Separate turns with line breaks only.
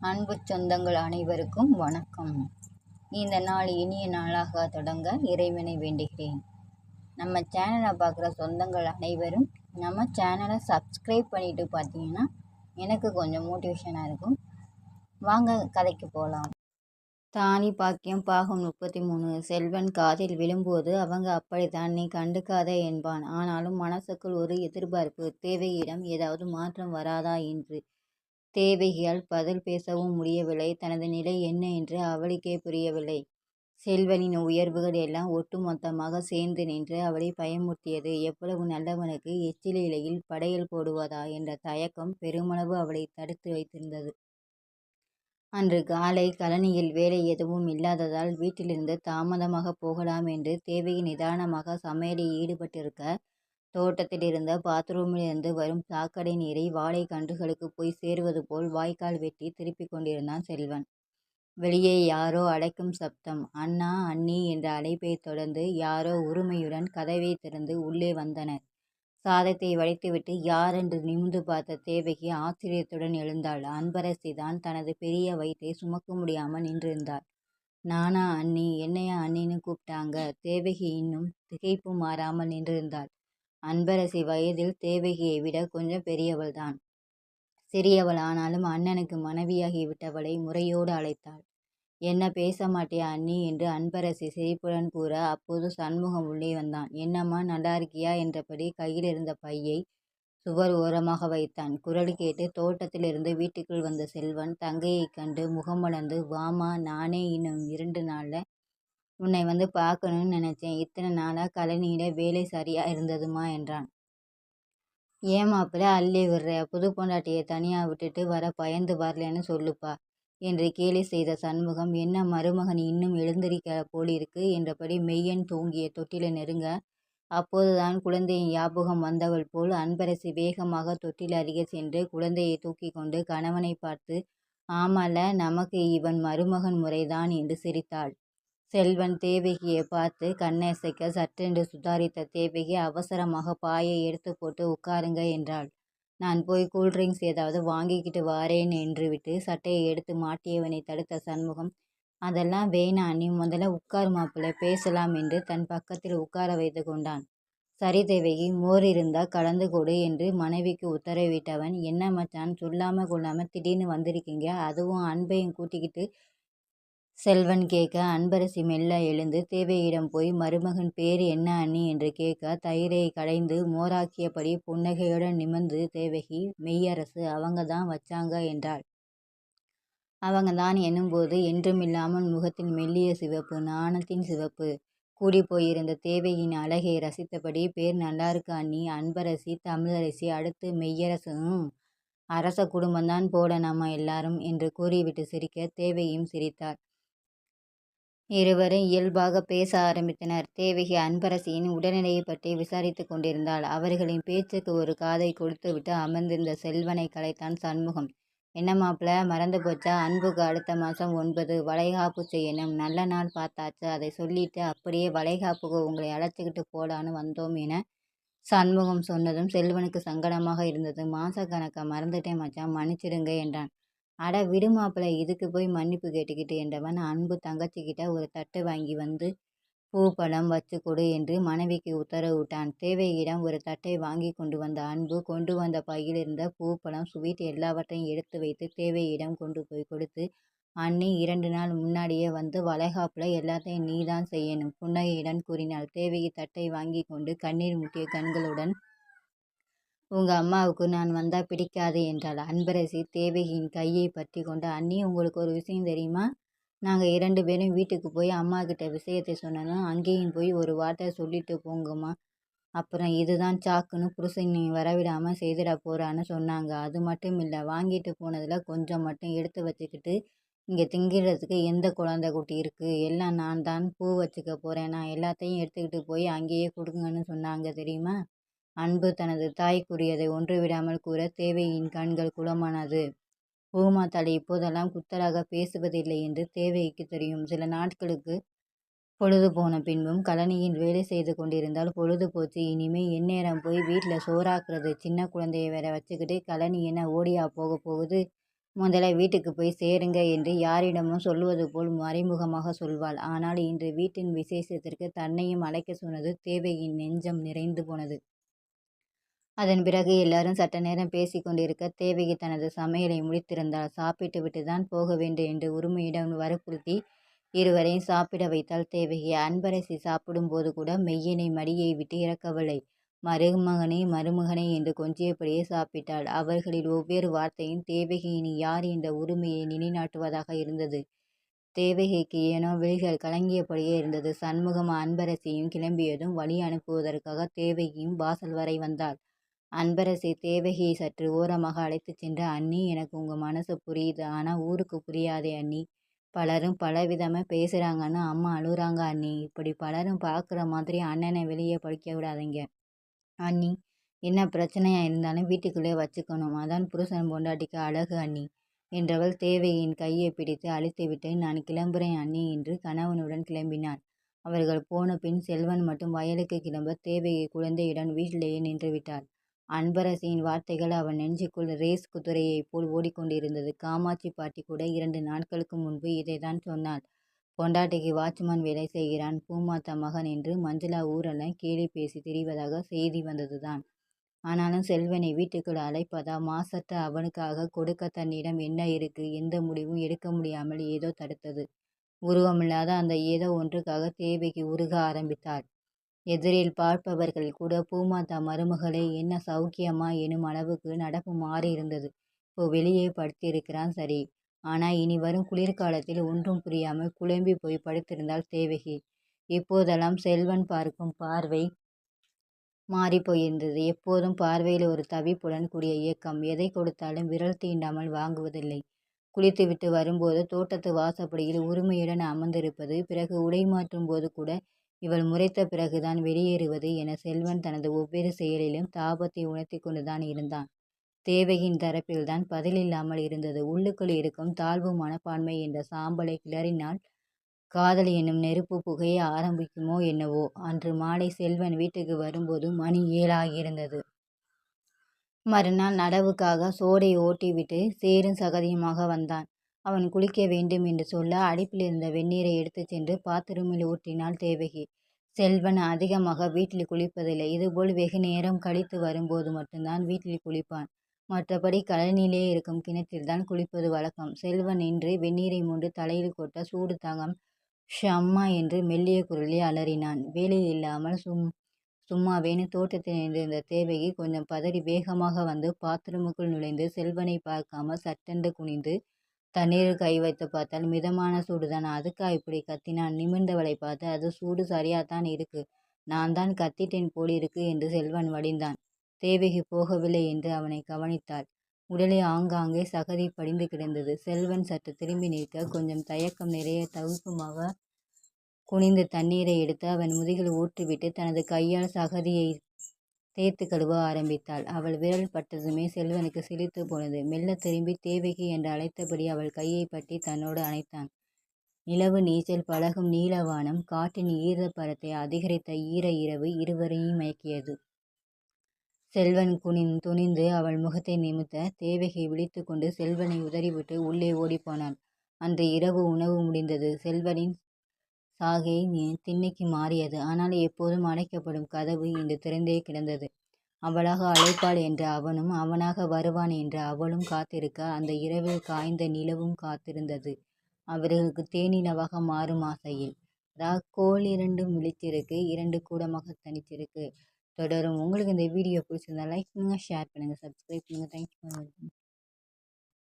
அன்பு சொந்தங்கள் அனைவருக்கும் வணக்கம். இந்த நாள் இனிய நாளாக தொடங்க இறைவனை வேண்டுகிறேன். நம்ம சேனலை பார்க்குற சொந்தங்கள் அனைவரும் நம்ம சேனலை சப்ஸ்கிரைப் பண்ணிட்டு பார்த்தீங்கன்னா எனக்கு கொஞ்சம் மோட்டிவேஷனாக இருக்கும். வாங்க கதைக்கு போகலாம். தானி பாக்கியம் பாகம் 33. செல்வன் காதில் விழும்போது அவங்க அப்படித்தான், நீ கண்டுக்காத என்பான். ஆனாலும் மனசுக்குள் ஒரு எதிர்பார்ப்பு, தேவகியிடம் ஏதாவது மாற்றம் வராதா என்று. தேவகியால் பதில் பேசவும் முடியவில்லை. தனது நிலை என்ன என்று அவளுக்கே புரியவில்லை. செல்வனின் உயர்வுகள் எல்லாம் ஒட்டுமொத்தமாக சேர்ந்து நின்று அவளை பயமுறுத்தியது. எவ்வளவு நல்லவனுக்கு எச்சில் இலையில் படையல் போடுவதா என்ற தயக்கம் பெருமளவு அவளை தடுத்து வைத்திருந்தது. அன்று காலை கழனியில் வேலை எதுவும் இல்லாததால் வீட்டிலிருந்து தாமதமாக போகலாம் என்று தேவகி நிதானமாக சமையலில் ஈடுபட்டிருக்க, தோட்டத்தில் இருந்த பாத்ரூமிலிருந்து வரும் சாக்கடை நீரை வாழை கன்றுகளுக்கு போய் சேருவது போல் வாய்க்கால் வெட்டி திருப்பிக் கொண்டிருந்தான் செல்வன். வெளியே யாரோ அழைக்கும் சப்தம். அண்ணா, அண்ணி என்ற அழைப்பை தொடர்ந்து யாரோ உரிமையுடன் கதவை திறந்து உள்ளே வந்தனர். சாதத்தை வடித்துவிட்டு யார் என்று நிமிர்ந்து பார்த்த தேவகி ஆச்சரியத்துடன் எழுந்தாள். அன்பரசி தான். தனது பெரிய வயிற்றை சுமக்க முடியாமல் நின்றிருந்தாள். நானா அண்ணி, என்னையா அண்ணின்னு கூப்பிட்டாங்க? தேவகி இன்னும் திகைப்பு மாறாமல் நின்றிருந்தாள். அன்பரசி வயதில் தேவகியை விட கொஞ்சம் பெரியவள்தான். சிறியவள். ஆனாலும் அண்ணனுக்கு மனைவியாகி விட்டவளை முறையோடு அழைத்தாள். என்ன, பேச மாட்டியா அண்ணி என்று அன்பரசி சிரிப்புடன் கூற, அப்போது சண்முகம் உள்ளே வந்தான். என்னம்மா, நல்லா இருக்கியா என்றபடி கையில் இருந்த பையை சுவர் ஓரமாக வைத்தான். குரல் கேட்டு தோட்டத்திலிருந்து வீட்டுக்குள் வந்த செல்வன் தங்கையை கண்டு முகமலர்ந்து, வாமா, நானே இன்னும் 2 நாள்ல உன்னை வந்து பார்க்கணும்னு நினைச்சேன். இத்தனை நாளா கழனியில வேலை சரியா இருந்ததுமா என்றான். ஏன் மாப்பிள்ள அள்ளி விடுற? புது பொண்டாட்டியை தனியா விட்டுட்டு வர பயந்து வரலன்னு சொல்லுப்பா என்று கேலி செய்த சண்முகம், என்ன மருமகன் இன்னும் எழுந்திருக்கிற போலிருக்கு என்றபடி மெய்யன் தூங்கிய தொட்டில நெருங்க, அப்போதுதான் குழந்தையின் ஞாபகம் வந்தவள் போல் அன்பரசி வேகமாக தொட்டில் அருகே சென்று குழந்தையை தூக்கி கொண்டு கணவனை பார்த்து, ஆமால, நமக்கு இவன் மருமகன் முறைதான் என்று சிரித்தாள். செல்வன் தேவகியை பார்த்து கண்ணசைக்க சற்றென்று சுதாரித்த தேவகி அவசரமாக பாயை எடுத்து போட்டு உட்காருங்க என்றாள். நான் போய் கூல்ட்ரிங்க்ஸ் ஏதாவது வாங்கிக்கிட்டு வாரேன் என்று விட்டு சட்டையை எடுத்து மாட்டியவனை தடுத்த சண்முகம், அதெல்லாம் வேணாம், நீ முதல்ல உட்கார் மாப்பிள்ளை, பேசலாம் என்று தன் பக்கத்தில் உட்கார வைத்து கொண்டான். சரி தேவகி, மோர் இருந்தா கலந்து கொடு என்று மனைவிக்கு உத்தரவிட்டவன், என்ன மச்சான், சொல்லாம கொள்ளாம திடீர்னு வந்திருக்கீங்க, அதுவும் அன்பையும் கூட்டிக்கிட்டு? செல்வன் கேட்க, அன்பரசி மெல்ல எழுந்து தேவகியிடம் போய், மருமகன் பேர் என்ன அண்ணி என்று கேட்க, தயிரை கடைந்து மோராக்கியபடி புன்னகையுடன் நிமிர்ந்து தேவகி, மெய்யரசு, அவங்க தான் வச்சாங்க என்றாள். அவங்க தான் என்னும்போது என்றுமில்லாமல் முகத்தின் மெல்லிய சிவப்பு, நாணத்தின் சிவப்பு கூடி போயிருந்த தேவகியின் அழகை ரசித்தபடி, பேர் நல்லா இருக்கு அண்ணி. அன்பரசி, தமிழரசி, அடுத்து மெய்யரசு. அரச குடும்பம்தான் போட நம்ம எல்லாரும் என்று கூறிவிட்டு சிரிக்க தேவகியும் சிரித்தார். இருவரும் இயல்பாக பேச ஆரம்பித்தனர். தேவகி அன்பரசியின் உடல்நிலையை பற்றி விசாரித்து கொண்டிருந்தாள். அவர்களின் பேச்சுக்கு ஒரு காதை கொடுத்துவிட்டு அமர்ந்திருந்த செல்வனை கலைத்தான் சண்முகம். என்ன மாப்பிள்ள, மறந்து போச்சா? அன்புக்கு அடுத்த மாதம் 9 வளைகாப்பு செய்யணும். நல்ல நாள் பார்த்தாச்சு. அதை சொல்லிட்டு அப்படியே வளைகாப்புக்கு உங்களை அழைச்சிக்கிட்டு போலான்னு வந்தோம் என சண்முகம் சொன்னதும் செல்வனுக்கு சங்கடமாக இருந்தது. மாசக்கணக்கை மறந்துட்டேன் மச்சான், மன்னிச்சிடுங்க என்றான். அட விடு மாப்பிள்ளை, இதுக்கு போய் மன்னிப்பு கேட்டுக்கிட்டு என்றவன் அன்பு தங்கச்சிக்கிட்ட ஒரு தட்டு வாங்கி வந்து பூ பழம் வச்சு கொடு என்று மனைவிக்கு உத்தரவிட்டான். தேவகியிடம் ஒரு தட்டை வாங்கி கொண்டு வந்த அன்பு கொண்டு வந்த பையில் இருந்த பூ பழம் ஸ்வீட் எல்லாவற்றையும் எடுத்து வைத்து தேவகியிடம் கொண்டு போய் கொடுத்து, அண்ணி 2 நாள் முன்னாடியே வந்து வளைகாப்புல எல்லாத்தையும் நீதான் செய்யணும் புன்னகையுடன் கூறினாள். தேவகி தட்டை வாங்கி கொண்டு கண்ணீர் முட்டிய கண்களுடன், உங்க அம்மாவுக்கு நான் வந்தா பிடிக்காது என்றாள். அன்பரசி தேவகியின் கையை பற்றி கொண்டு, அண்ணி, உங்களுக்கு ஒரு விஷயம் தெரியுமா? நாங்கள் 2 பேரும் வீட்டுக்கு போய் அம்மா கிட்ட விஷயத்தை சொன்னதும் அங்கேயும் போய் ஒரு வார்த்தை சொல்லிட்டு போங்கம்மா. அப்புறம் இதுதான் சாக்குன்னு புருஷன் நீ வரவிடாமல் செய்திட போறான்னு சொன்னாங்க. அது மட்டும் இல்லை, வாங்கிட்டு போனதில் கொஞ்சம் மட்டும் எடுத்து வச்சுக்கிட்டு இங்கே திங்கிறதுக்கு எந்த குழந்தை குட்டி இருக்குது? எல்லாம் நான் தான் பூ வச்சுக்க போகிறேன். நான் எல்லாத்தையும் எடுத்துக்கிட்டு போய் அங்கேயே கொடுங்கன்னு சொன்னாங்க தெரியுமா? அன்பு தனது தாய் கூறியதை ஒன்று விடாமல் கூற தேவகியின் கண்கள் குளமானது. பூமாத்தாளி இப்போதெல்லாம் குத்தலாக பேசுவதில்லை என்று தேவகிக்கு தெரியும். சில நாட்களுக்கு பொழுது போன பின்பும் கழனியில் வேலை செய்து கொண்டிருந்தால் பொழுது போச்சு. இனிமே எந்நேரம் போய் வீட்டில் சோறாக்குறது? சின்ன குழந்தைய வேற வச்சுக்கிட்டு கழனி என்ன ஓடியா போக போகுது? முதல்ல வீட்டுக்கு போய் சேருங்க என்று யாரிடமும் சொல்லுவது போல் மறைமுகமாக சொல்வாள். ஆனால் இன்று வீட்டின் விசேஷத்திற்கு தன்னையும் அழைக்க சொன்னது தேவகியின் நெஞ்சம் நிறைந்து போனது. அதன் பிறகு எல்லாரும் சற்று நேரம் பேசி கொண்டிருக்க தேவகி தனது சமையலை முடித்திருந்தாள். சாப்பிட்டு விட்டுதான் போக வேண்டும் என்று உரிமையிடம் வற்புறுத்தி இருவரையும் சாப்பிட வைத்தாள் தேவகி. அன்பரசி சாப்பிடும்போது கூட மெய்யினை மடியை விட்டு இறக்கவில்லை. மருமகனே மருமகனே என்று கொஞ்சியபடியே சாப்பிட்டாள். அவர்களில் ஒவ்வொரு வார்த்தையும் தேவகி இனி யார் என்ற உரிமையை நிலைநாட்டுவதாக இருந்தது. தேவகிக்கு ஏனோ விழிகள் கலங்கியபடியே இருந்தது. சண்முகம் அன்பரசியும் கிளம்பியதும் வழி அனுப்புவதற்காக தேவகியும் வாசல் வரை வந்தாள். அன்பரசி தேவகியை சற்று ஓரமாக அழைத்துச் சென்று, அண்ணி, எனக்கு உங்க மனசு புரியுது. ஆனா ஊருக்கு புரியாதே அண்ணி. பலரும் பலவிதமா பேசுறாங்கன்னு அம்மா அழுகுறாங்க அண்ணி. இப்படி பலரும் பார்க்குற மாதிரி அண்ணனை வெளியே படிக்க விடாதீங்க அண்ணி. என்ன பிரச்சனையா இருந்தாலும் வீட்டுக்குள்ளே வச்சுக்கணும். அதான் புருஷன் பொண்டாட்டிக்கு அழகு அண்ணி என்றவள் தேவகியின் கையை பிடித்து அழித்துவிட்டு, நான் கிளம்புறேன் அண்ணி என்று கணவனுடன் கிளம்பினாள். அவர்கள் போன பின் செல்வன் மட்டும் வயலுக்கு கிளம்ப தேவகி குழந்தையுடன் வீட்டிலேயே நின்றுவிட்டாள். அன்பரசியின் வார்த்தைகள் அவன் நெஞ்சுக்குள் ரேஸ் குதிரையைப் போல் ஓடிக்கொண்டிருந்தது. காமாட்சி பாட்டி கூட 2 நாட்களுக்கு முன்பு இதைத்தான் சொன்னாள். பொண்டாட்டிக்கு வாட்ச்மேன் வேலை செய்கிறான் பூமாத்தா மகன் என்று மஞ்சளா ஊரெல்லாம் கேலி பேசி திரிவதாக செய்தி வந்ததுதான். ஆனாலும் செல்வனை வீட்டுக்குள் அழைப்பதா? மாசற்ற அவனுக்காக கொடுக்க தன்னிடம் என்ன இருக்கு? எந்த முடிவும் எடுக்க முடியாமல் ஏதோ தடுத்தது. உருவமில்லாத அந்த ஏதோ ஒன்றுக்காக தேவகி உருக ஆரம்பித்தாள். எதிரில் பார்ப்பவர்கள் கூட பூமாத்தா மருமகளே, என்ன சௌக்கியமா எனும் அளவுக்கு நடப்பு மாறி இருந்தது. இப்போ வெளியே படுத்திருக்கிறான் சரி, ஆனா இனி வரும் குளிர்காலத்தில் ஒன்றும் புரியாமல் குழம்பி போய் படுத்திருந்தாள் தேவகி. இப்போதெல்லாம் செல்வன் பார்க்கும் பார்வை மாறி போயிருந்தது. எப்போதும் பார்வையில் ஒரு தவிப்புடன் கூடிய இயக்கம். எதை கொடுத்தாலும் விரல் தீண்டாமல் வாங்குவதில்லை. குளித்துவிட்டு வரும்போது தோட்டத்து வாசப்படியில் உரிமையுடன் அமர்ந்திருப்பது, பிறகு உடை மாற்றும் போது கூட இவள் முறைத்த பிறகுதான் வெளியேறுவது என செல்வன் தனது ஒவ்வொரு செயலிலும் தாபத்தை உணர்த்தி கொண்டுதான் இருந்தான். தேவகியின் தரப்பில்தான் பதிலில்லாமல் இருந்தது. உள்ளுக்குள் இருக்கும் தாழ்வு மனப்பான்மை என்ற சாம்பலை கிளறினால் காதல் என்னும் நெருப்பு புகைய ஆரம்பிக்குமோ என்னவோ. அன்று மாலை செல்வன் வீட்டுக்கு வரும்போது மணி 7 ஆகியிருந்தது. மறுநாள் நடவுக்காக சோடை ஓட்டிவிட்டு சேரும் சகதியுமாக வந்தான். அவன் குளிக்க வேண்டும் என்று சொல்ல அடுப்பில் இருந்த வெந்நீரை எடுத்துச் சென்று பாத்ரூமில் ஊற்றினாள் தேவகி. செல்வன் அதிகமாக வீட்டில் குளிப்பதில்லை. இதுபோல் வெகு நேரம் கழித்து வரும்போது மட்டும்தான் வீட்டில் குளிப்பான். மற்றபடி கழனியிலே இருக்கும் கிணற்றில்தான் குளிப்பது வழக்கம். செல்வன் நின்று வெந்நீரை மூன்று தலையில் கொட்ட சூடு தாங்கம் ஷம்மா என்று மெல்லிய குரலில் அலறினான். வேலையில் இல்லாமல் சும்மாவேன்னு தோட்டத்தில் நின்றிருந்த தேவகி கொஞ்சம் பதறி வேகமாக வந்து பாத்ரூமுக்குள் நுழைந்து செல்வனை பார்க்காமல் சட்டென்று குனிந்து தண்ணீரில் கை வைத்து பார்த்தால் மிதமான சூடுதான். அதுக்கா இப்படி கத்தினான்? நிமிர்ந்தவளை பார்த்து, அது சூடு சரியாத்தான் இருக்கு, நான் தான் கத்திட்டேன் போலிருக்கு என்று செல்வன் வடிந்தான். தேவகி போகவில்லை என்று அவனை கவனித்தாள். உடலில் ஆங்காங்கே சகதி படிந்து கிடந்தது. செல்வன் சற்று திரும்பி நிற்க கொஞ்சம் தயக்கம் நிறைய தவிப்புமாக குனிந்து தண்ணீரை எடுத்து அவன் முதுகில் ஊற்றிவிட்டு தனது கையால் சகதியை தேய்த்து கழுவ ஆரம்பித்தாள். அவள் விரல் பட்டதுமே செல்வனுக்கு சிலிர்த்து போனது. மெல்ல திரும்பி தேவகி என்று அழைத்தபடி அவள் கையை பற்றி தன்னோடு அணைத்தான். நிலவு நீச்சல் பழகும் நீலவானம், காற்றின் ஈரப்பதத்தை அதிகரித்த ஈர இரவு இருவரையும் மயக்கியது. செல்வன் துணிந்து அவள் முகத்தை நிமிர்த்த தேவகி விழித்து கொண்டு செல்வனை உதறிவிட்டு உள்ளே ஓடிப்போனாள். அன்று இரவு உணவு முடிந்தது. செல்வனின் சாகை திண்ணைக்கு மாறியது. ஆனால் எப்போதும் அடைக்கப்படும் கதவு இன்று திறந்தே கிடந்தது. அவளாக அழைப்பாள் என்ற அவனும், அவனாக வருவான் என்ற அவளும் காத்திருக்க அந்த இரவில் காய்ந்த நிலவும் காத்திருந்தது. அவர்களுக்கு தேனிலவாக மாறும் ஆசையில். கோல் 2 விழித்திருக்கு, 2 கூடமாக தனித்திருக்கு. தொடரும். உங்களுக்கு இந்த வீடியோ பிடிச்சிருந்தா லைக் பண்ணுங்கள், ஷேர் பண்ணுங்கள், சப்ஸ்கிரைப் பண்ணுங்கள். தேங்க்யூ ஃபார் வாட்சிங்.